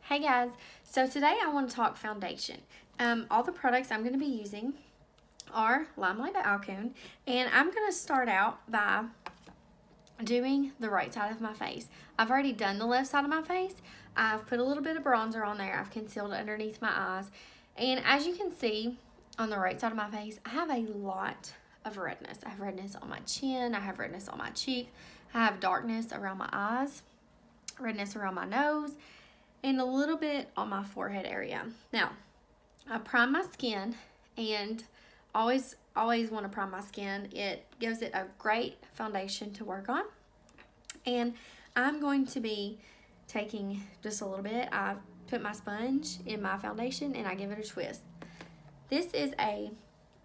Hey guys, so today I want to talk foundation. All the products I'm going to be using are Limelight by Alcone, and I'm going to start out by doing the right side of my face. I've already done the left side of my face. I've put a little bit of bronzer on there. I've concealed it underneath my eyes, and as you can see on the right side of my face, I have a lot of redness. I have redness on my chin, I have redness on my cheek, I have darkness around my eyes, redness around my nose, and a little bit on my forehead area. Now, I prime my skin, and always want to prime my skin. It gives it a great foundation to work on. And I'm going to be taking just a little bit. I put my sponge in my foundation and I give it a twist. This is a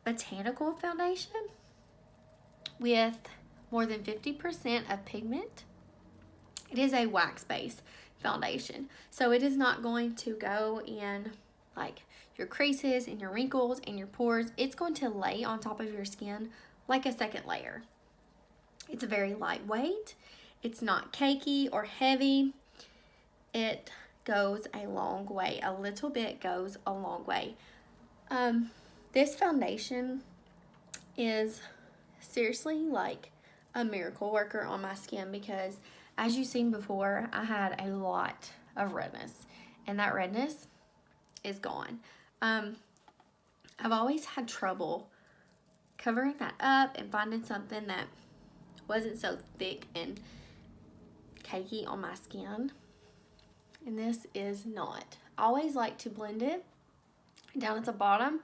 botanical foundation with more than 50% of pigment. It is a wax-based foundation, so it is not going to go in like your creases and your wrinkles and your pores. It's going to lay on top of your skin like a second layer. It's very lightweight. It's not cakey or heavy. It goes a long way. A little bit goes a long way. This foundation is seriously like a miracle worker on my skin, because as you've seen before, I had a lot of redness, and that redness is gone. I've always had trouble covering that up and finding something that wasn't so thick and cakey on my skin, and this is not. I always like to blend it down at the bottom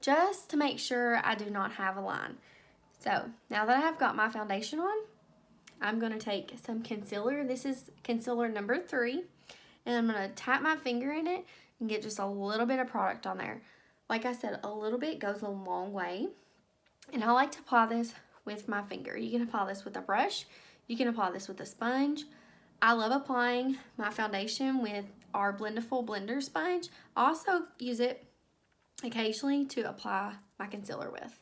just to make sure I do not have a line. So now that I have got my foundation on, I'm going to take some concealer. This is concealer number 3. And I'm going to tap my finger in it and get just a little bit of product on there. Like I said, a little bit goes a long way. And I like to apply this with my finger. You can apply this with a brush. You can apply this with a sponge. I love applying my foundation with our Blendiful Blender sponge. I also use it occasionally to apply my concealer with.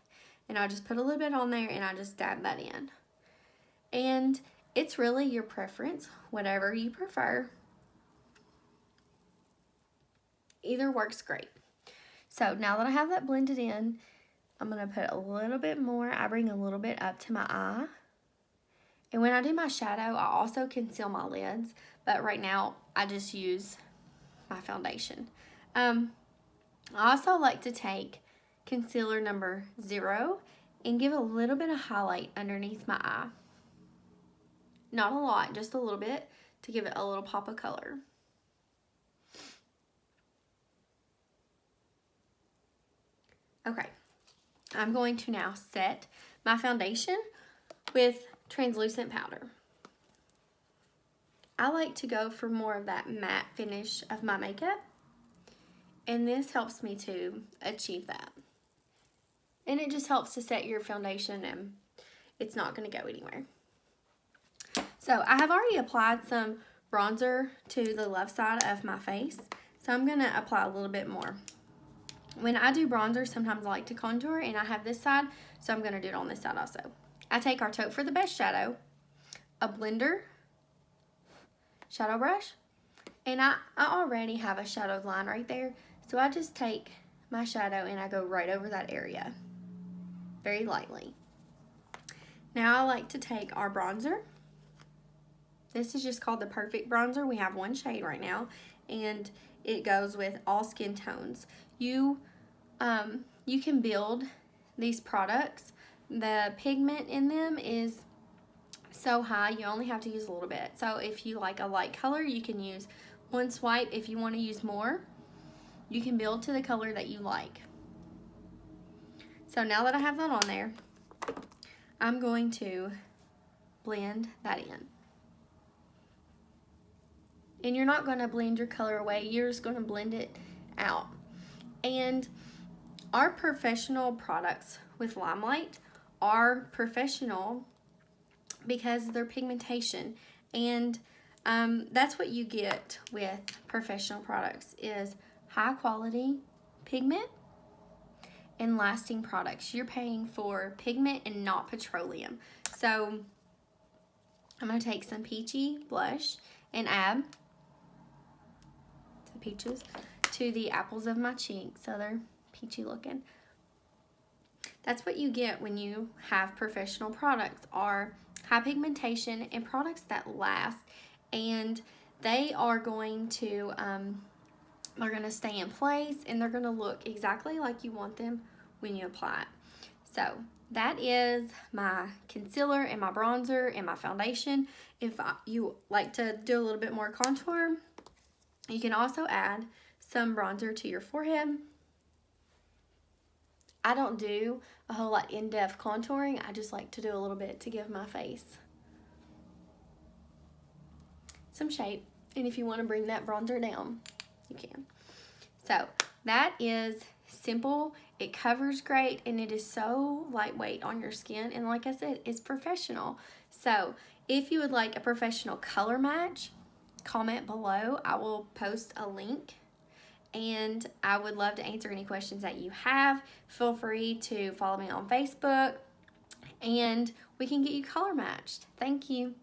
And I just put a little bit on there and I just dab that in. And it's really your preference, whatever you prefer. Either works great. So now that I have that blended in, I'm going to put a little bit more. I bring a little bit up to my eye. And when I do my shadow, I also conceal my lids. But right now, I just use my foundation. I also like to take concealer number 0 and give a little bit of highlight underneath my eye. Not a lot, just a little bit to give it a little pop of color. Okay, I'm going to now set my foundation with translucent powder. I like to go for more of that matte finish of my makeup, and this helps me to achieve that. And it just helps to set your foundation, and it's not going to go anywhere. So I have already applied some bronzer to the left side of my face, so I'm going to apply a little bit more. When I do bronzer, sometimes I like to contour, and I have this side, so I'm going to do it on this side also. I take our Taupe for the Best shadow, a blender, shadow brush, and I already have a shadowed line right there, so I just take my shadow and I go right over that area, very lightly. Now I like to take our bronzer. This is just called the Perfect Bronzer. We have one shade right now, and it goes with all skin tones. You can build these products. The pigment in them is so high, you only have to use a little bit. So if you like a light color, you can use one swipe. If you want to use more, you can build to the color that you like. So now that I have that on there, I'm going to blend that in. And you're not going to blend your color away, you're just going to blend it out. And our professional products with Limelight are professional because they're pigmentation, and that's what you get with professional products, is high quality pigment and lasting products. You're paying for pigment and not petroleum. So I'm going to take some peachy blush and add to the peaches, to the apples of my cheeks, so they're peachy looking. That's what you get when you have professional products, are high pigmentation and products that last, and they are going to stay in place, and they're going to look exactly like you want them when you apply it. So that is my concealer and my bronzer and my foundation. If you like to do a little bit more contour, you can also add some bronzer to your forehead. I don't do a whole lot in-depth contouring. I just like to do a little bit to give my face some shape. And if you want to bring that bronzer down, you can. So that is simple. It covers great, and it is so lightweight on your skin. And like I said, it's professional. So if you would like a professional color match, comment below. I will post a link. And I would love to answer any questions that you have. Feel free to follow me on Facebook, and we can get you color matched. Thank you.